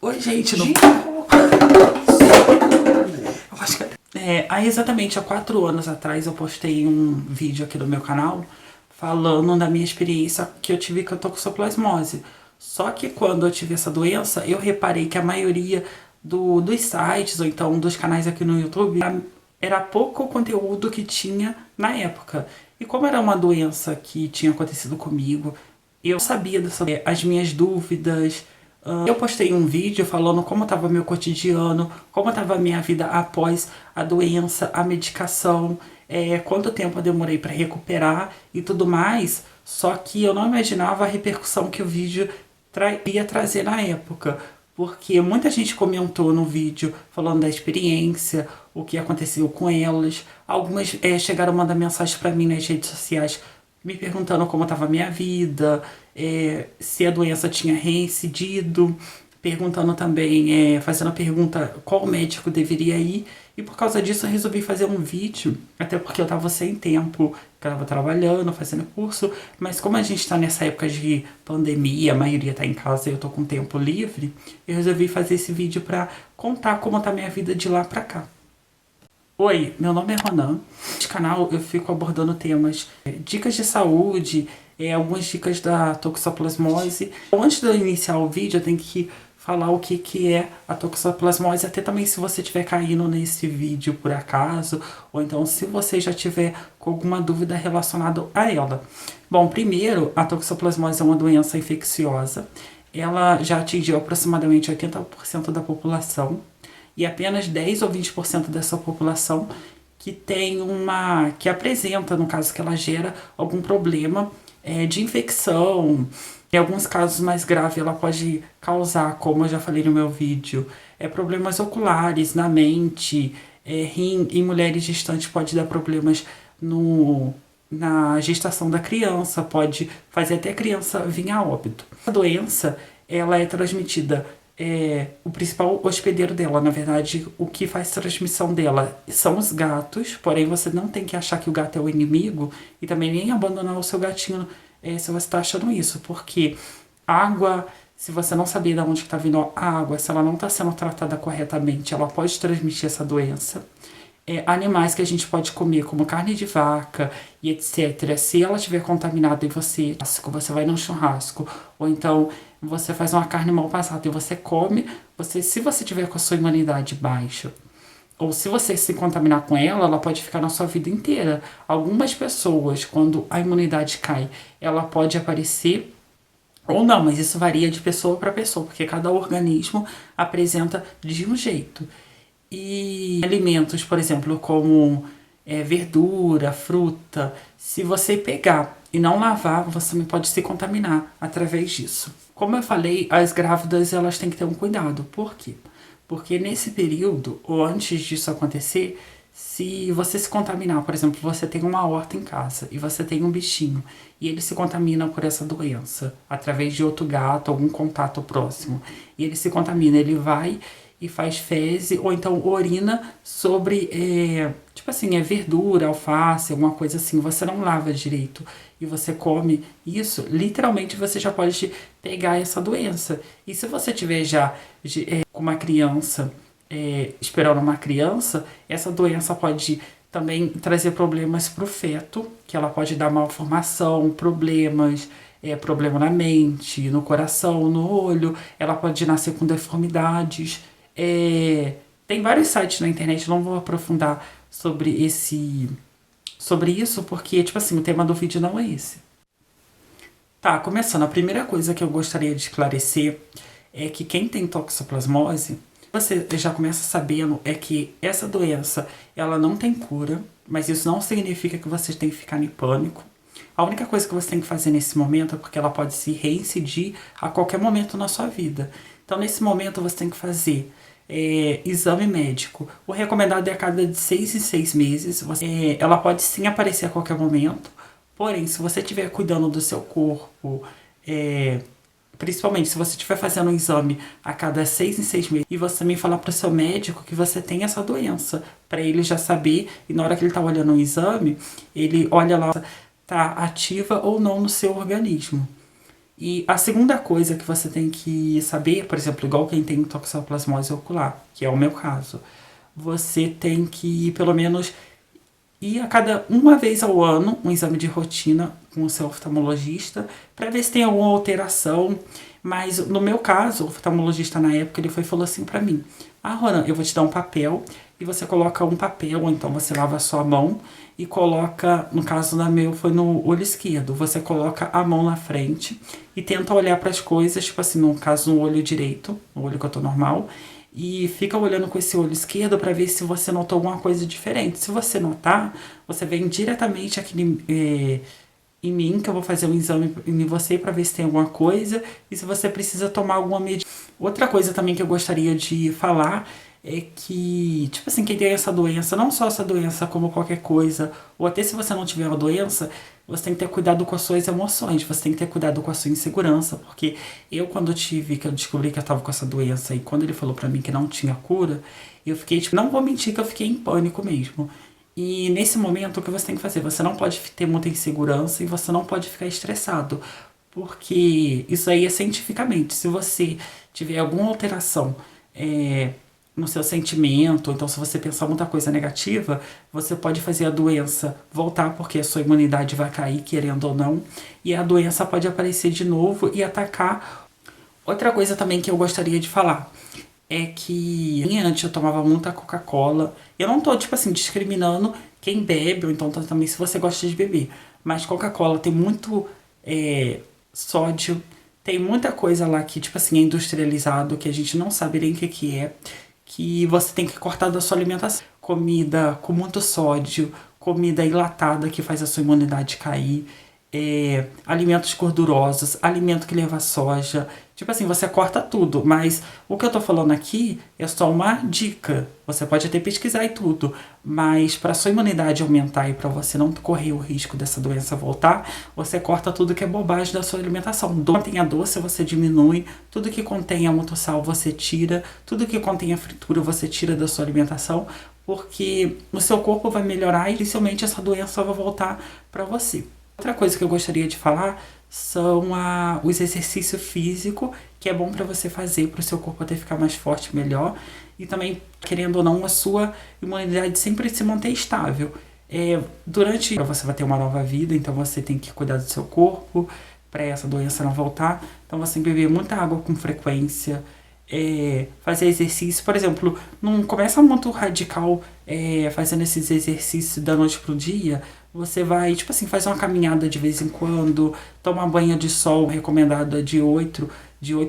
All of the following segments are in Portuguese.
Oi, gente, não... Eu acho que... Aí exatamente há 4 anos atrás eu postei um vídeo aqui no meu canal falando da minha experiência que eu tive com a toxoplasmose. Só que quando eu tive essa doença, eu reparei que a maioria dos sites ou então dos canais aqui no YouTube era pouco conteúdo que tinha na época. E como era uma doença que tinha acontecido comigo, eu sabia as minhas dúvidas. Eu postei um vídeo falando como estava meu cotidiano, como estava a minha vida após a doença, a medicação, quanto tempo eu demorei para recuperar e tudo mais. Só que eu não imaginava a repercussão que o vídeo ia trazer na época. Porque muita gente comentou no vídeo falando da experiência, o que aconteceu com elas. Algumas chegaram a mandar mensagem para mim nas redes sociais me perguntando como estava a minha vida, se a doença tinha reincidido, perguntando também, fazendo a pergunta qual médico deveria ir. E por causa disso eu resolvi fazer um vídeo, até porque eu estava sem tempo, eu estava trabalhando, fazendo curso, mas como a gente está nessa época de pandemia, a maioria está em casa e eu estou com tempo livre, eu resolvi fazer esse vídeo para contar como está a minha vida de lá para cá. Oi, meu nome é Ronan. Neste canal eu fico abordando temas, dicas de saúde, algumas dicas da toxoplasmose. Antes de eu iniciar o vídeo, eu tenho que falar o que é a toxoplasmose, até também se você estiver caindo nesse vídeo por acaso, ou então se você já tiver com alguma dúvida relacionada a ela. Bom, primeiro, a toxoplasmose é uma doença infecciosa. Ela já atingiu aproximadamente 80% da população. E apenas 10 ou 20% dessa população que apresenta, no caso que ela gera algum problema de infecção. Em alguns casos mais graves ela pode causar, como eu já falei no meu vídeo, problemas oculares, na mente, rim. Em mulheres gestantes pode dar problemas na gestação da criança, pode fazer até a criança vir a óbito. A doença ela é transmitida, o principal hospedeiro dela, na verdade, o que faz transmissão dela são os gatos, porém você não tem que achar que o gato é o inimigo e também nem abandonar o seu gatinho se você está achando isso, porque água, se você não saber de onde está vindo a água, se ela não está sendo tratada corretamente, ela pode transmitir essa doença. Animais que a gente pode comer, como carne de vaca e etc. Se ela estiver contaminada e você vai num churrasco, ou então você faz uma carne mal passada e você come, se você tiver com a sua imunidade baixa, ou se você se contaminar com ela, ela pode ficar na sua vida inteira. Algumas pessoas, quando a imunidade cai, ela pode aparecer ou não, mas isso varia de pessoa para pessoa, porque cada organismo apresenta de um jeito. E alimentos, por exemplo, como verdura, fruta, se você pegar e não lavar, você também pode se contaminar através disso. Como eu falei, as grávidas elas têm que ter um cuidado. Por quê? Porque nesse período, ou antes disso acontecer, se você se contaminar, por exemplo, você tem uma horta em casa e você tem um bichinho e ele se contamina por essa doença através de outro gato, algum contato próximo, e ele se contamina, ele vai e faz fezes ou então urina sobre, tipo assim, verdura, alface, alguma coisa assim, você não lava direito e você come isso, literalmente você já pode pegar essa doença. E se você tiver já com uma criança, esperando uma criança, essa doença pode também trazer problemas para o feto, que ela pode dar malformação, problemas, problema na mente, no coração, no olho, ela pode nascer com deformidades. Tem vários sites na internet, não vou aprofundar sobre isso, porque, tipo assim, o tema do vídeo não é esse. Tá, começando, a primeira coisa que eu gostaria de esclarecer é que quem tem toxoplasmose, você já começa sabendo que essa doença, ela não tem cura, mas isso não significa que você tem que ficar em pânico. A única coisa que você tem que fazer nesse momento é porque ela pode se reincidir a qualquer momento na sua vida. Então, nesse momento, você tem que fazer exame médico. O recomendado é a cada de 6 em 6 meses. Ela pode sim aparecer a qualquer momento. Porém, se você estiver cuidando do seu corpo, principalmente se você estiver fazendo um exame a cada 6 em 6 meses, e você também falar para o seu médico que você tem essa doença, para ele já saber, e na hora que ele está olhando o exame, ele olha lá se está ativa ou não no seu organismo. E a segunda coisa que você tem que saber, por exemplo, igual quem tem toxoplasmose ocular, que é o meu caso, você tem que pelo menos ir a cada uma vez ao ano um exame de rotina com o seu oftalmologista para ver se tem alguma alteração. Mas no meu caso, o oftalmologista na época ele foi e falou assim para mim: Ah, Ronan, eu vou te dar um papel e você coloca um papel, ou então você lava a sua mão e coloca, no caso da meu foi no olho esquerdo, você coloca a mão na frente e tenta olhar para as coisas, tipo assim, no caso no olho direito, no olho que eu tô normal, e fica olhando com esse olho esquerdo para ver se você notou alguma coisa diferente. Se você notar, você vem diretamente aqui em mim, que eu vou fazer um exame em você para ver se tem alguma coisa e se você precisa tomar alguma medida. Outra coisa também que eu gostaria de falar é que, tipo assim, quem tem essa doença, não só essa doença como qualquer coisa, ou até se você não tiver uma doença, você tem que ter cuidado com as suas emoções, você tem que ter cuidado com a sua insegurança, porque eu quando eu tive, que eu descobri que eu tava com essa doença e quando ele falou pra mim que não tinha cura, eu fiquei, tipo, não vou mentir que eu fiquei em pânico mesmo. E nesse momento o que você tem que fazer? Você não pode ter muita insegurança e você não pode ficar estressado, porque isso aí é cientificamente. Se você tiver alguma alteração no seu sentimento, então se você pensar muita coisa negativa, você pode fazer a doença voltar porque a sua imunidade vai cair, querendo ou não, e a doença pode aparecer de novo e atacar. Outra coisa também que eu gostaria de falar é que antes eu tomava muita Coca-Cola. Eu não tô, tipo assim, discriminando quem bebe, ou então também se você gosta de beber. Mas Coca-Cola tem muito sódio, tem muita coisa lá que, tipo assim, é industrializado, que a gente não sabe nem o que é, que você tem que cortar da sua alimentação. Comida com muito sódio, comida enlatada que faz a sua imunidade cair, alimentos gordurosos, alimento que leva soja. Tipo assim, você corta tudo, mas o que eu tô falando aqui é só uma dica. Você pode até pesquisar e tudo, mas para sua imunidade aumentar e para você não correr o risco dessa doença voltar, você corta tudo que é bobagem da sua alimentação. Contenha doce você diminui, tudo que contenha muito sal você tira, tudo que contenha fritura você tira da sua alimentação, porque o seu corpo vai melhorar e dificilmente essa doença vai voltar para você. Outra coisa que eu gostaria de falar são os exercícios físicos, que é bom para você fazer para o seu corpo até ficar mais forte, melhor. E também, querendo ou não, a sua imunidade sempre se manter estável. Durante você vai ter uma nova vida, então você tem que cuidar do seu corpo para essa doença não voltar. Então você tem que beber muita água com frequência, fazer exercício, por exemplo, não começa muito radical fazendo esses exercícios da noite pro dia. Você vai, tipo assim, faz uma caminhada de vez em quando, toma banho de sol, recomendado de oito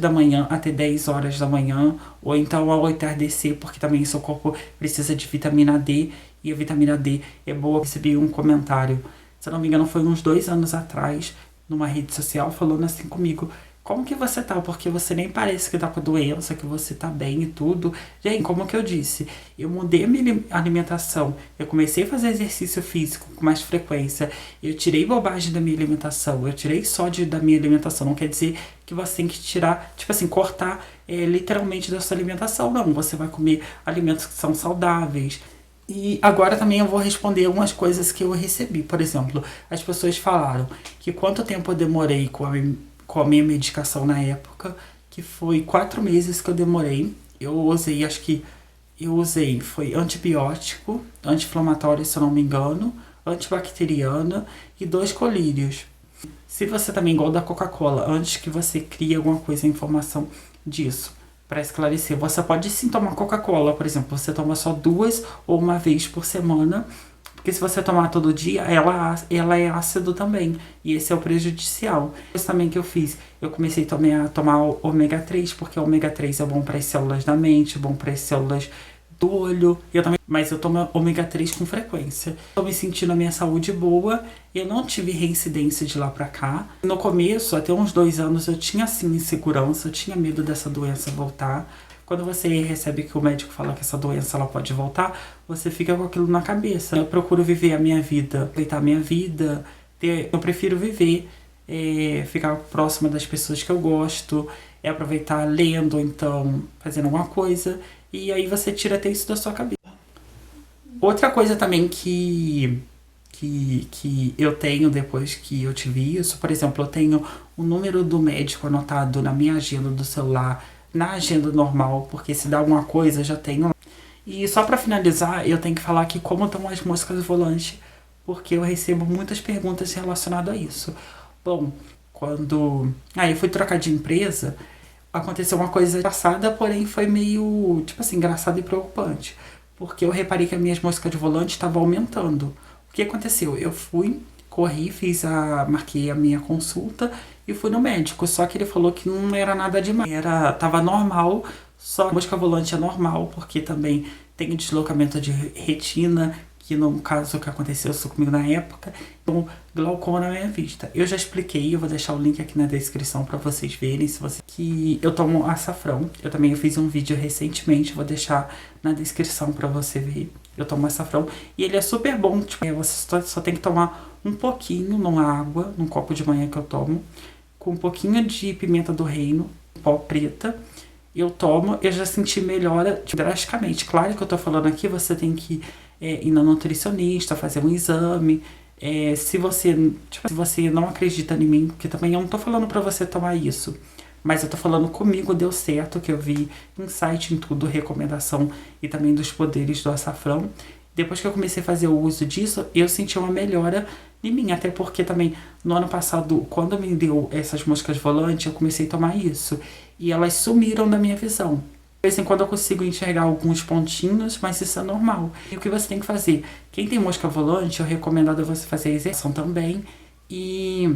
da manhã até 10 horas da manhã, ou então ao entardecer, porque também seu corpo precisa de vitamina D, e a vitamina D é boa. Eu recebi um comentário, se eu não me engano foi uns 2 anos atrás, numa rede social, falando assim comigo: como que você tá? Porque você nem parece que tá com doença, que você tá bem e tudo. Gente, como que eu disse, eu mudei a minha alimentação, eu comecei a fazer exercício físico com mais frequência, eu tirei bobagem da minha alimentação, eu tirei sódio da minha alimentação. Não quer dizer que você tem que tirar, tipo assim, cortar literalmente da sua alimentação, não. Você vai comer alimentos que são saudáveis. E agora também eu vou responder algumas coisas que eu recebi. Por exemplo, as pessoas falaram que quanto tempo eu demorei com a minha medicação na época, que foi 4 meses que eu demorei. Eu usei, acho que foi antibiótico, anti-inflamatório, se eu não me engano, antibacteriana e 2 colírios. Se você também gosta da Coca-Cola, antes que você crie alguma coisa, informação disso, para esclarecer, você pode sim tomar Coca-Cola, por exemplo, você toma só 2 ou uma vez por semana, porque se você tomar todo dia, ela é ácido também. E esse é o prejudicial. Isso também que eu fiz. Eu comecei a tomar ômega 3, porque o ômega 3 é bom para as células da mente, bom para as células do olho. Mas eu tomo ômega 3 com frequência. Tô me sentindo a minha saúde boa. Eu não tive reincidência de lá pra cá. No começo, até uns 2 anos, eu tinha assim insegurança, eu tinha medo dessa doença voltar. Quando você recebe que o médico fala que essa doença ela pode voltar, você fica com aquilo na cabeça. Eu procuro viver a minha vida, aproveitar a minha vida. Eu prefiro viver, ficar próxima das pessoas que eu gosto, aproveitar lendo, ou então fazendo alguma coisa. E aí você tira até isso da sua cabeça. Outra coisa também que eu tenho depois que eu tive isso, por exemplo, eu tenho o número do médico anotado na minha agenda do celular, na agenda normal, porque se dá alguma coisa, eu já tenho. E só pra finalizar, eu tenho que falar aqui como estão as moscas volantes, porque eu recebo muitas perguntas relacionadas a isso. Bom, quando eu fui trocar de empresa, aconteceu uma coisa engraçada, porém foi meio, tipo assim, engraçado e preocupante. Porque eu reparei que as minhas moscas de volante estavam aumentando. O que aconteceu? Eu fui, corri, marquei a minha consulta e fui no médico. Só que ele falou que não era nada demais. Tava normal, só a mosca volante é normal, porque também tem deslocamento de retina, que no caso que aconteceu isso comigo na época, então glaucoma na minha vista. Eu já expliquei, eu vou deixar o link aqui na descrição para vocês verem, se você que eu tomo açafrão. Eu também fiz um vídeo recentemente, vou deixar na descrição para você ver. Eu tomo açafrão e ele é super bom, tipo, você só tem que tomar um pouquinho numa água, num copo de manhã que eu tomo, com um pouquinho de pimenta do reino, pó preta. Eu tomo, eu já senti melhora drasticamente. Claro que eu tô falando aqui, você tem que ir na nutricionista, fazer um exame. Se você não acredita em mim, porque também eu não tô falando pra você tomar isso, mas eu tô falando comigo, deu certo, que eu vi insight em tudo, recomendação e também dos poderes do açafrão. Depois que eu comecei a fazer o uso disso, eu senti uma melhora em mim, até porque também no ano passado, quando me deu essas moscas volantes, eu comecei a tomar isso e elas sumiram da minha visão. De vez em quando eu consigo enxergar alguns pontinhos, mas isso é normal. E o que você tem que fazer? Quem tem mosca volante, eu recomendo você fazer exercício também. E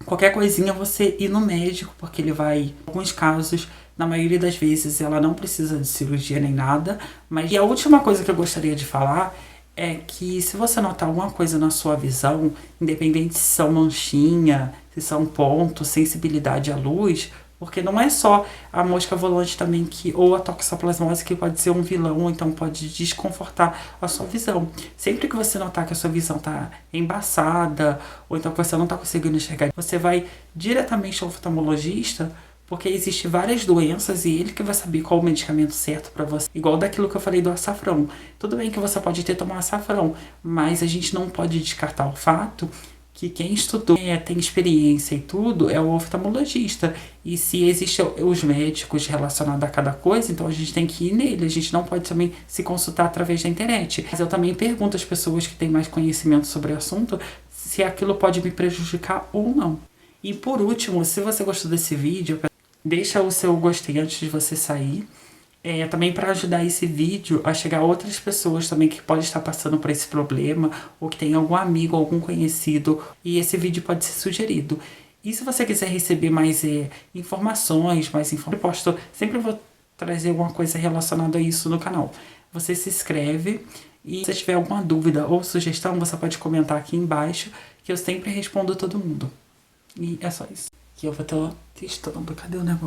qualquer coisinha você ir no médico, porque ele vai, em alguns casos, na maioria das vezes, ela não precisa de cirurgia nem nada. Mas e a última coisa que eu gostaria de falar é que se você notar alguma coisa na sua visão, independente se são manchinha, se são pontos, sensibilidade à luz, porque não é só a mosca volante também ou a toxoplasmose que pode ser um vilão, ou então pode desconfortar a sua visão. Sempre que você notar que a sua visão está embaçada, ou então que você não está conseguindo enxergar, você vai diretamente ao oftalmologista, porque existem várias doenças e ele que vai saber qual o medicamento certo para você. Igual daquilo que eu falei do açafrão. Tudo bem que você pode ter tomado açafrão, mas a gente não pode descartar o fato que quem estudou, tem experiência e tudo, é o oftalmologista. E se existem os médicos relacionados a cada coisa, então a gente tem que ir nele. A gente não pode também se consultar através da internet. Mas eu também pergunto às pessoas que têm mais conhecimento sobre o assunto se aquilo pode me prejudicar ou não. E por último, se você gostou desse vídeo, deixa o seu gostei antes de você sair. Também para ajudar esse vídeo a chegar a outras pessoas também que podem estar passando por esse problema, ou que tem algum amigo, algum conhecido, e esse vídeo pode ser sugerido. E se você quiser receber mais informações, eu posto, sempre vou trazer alguma coisa relacionada a isso no canal. Você se inscreve e se tiver alguma dúvida ou sugestão, você pode comentar aqui embaixo, que eu sempre respondo todo mundo. E é só isso. Que eu vou estar testando. Cadê o negócio?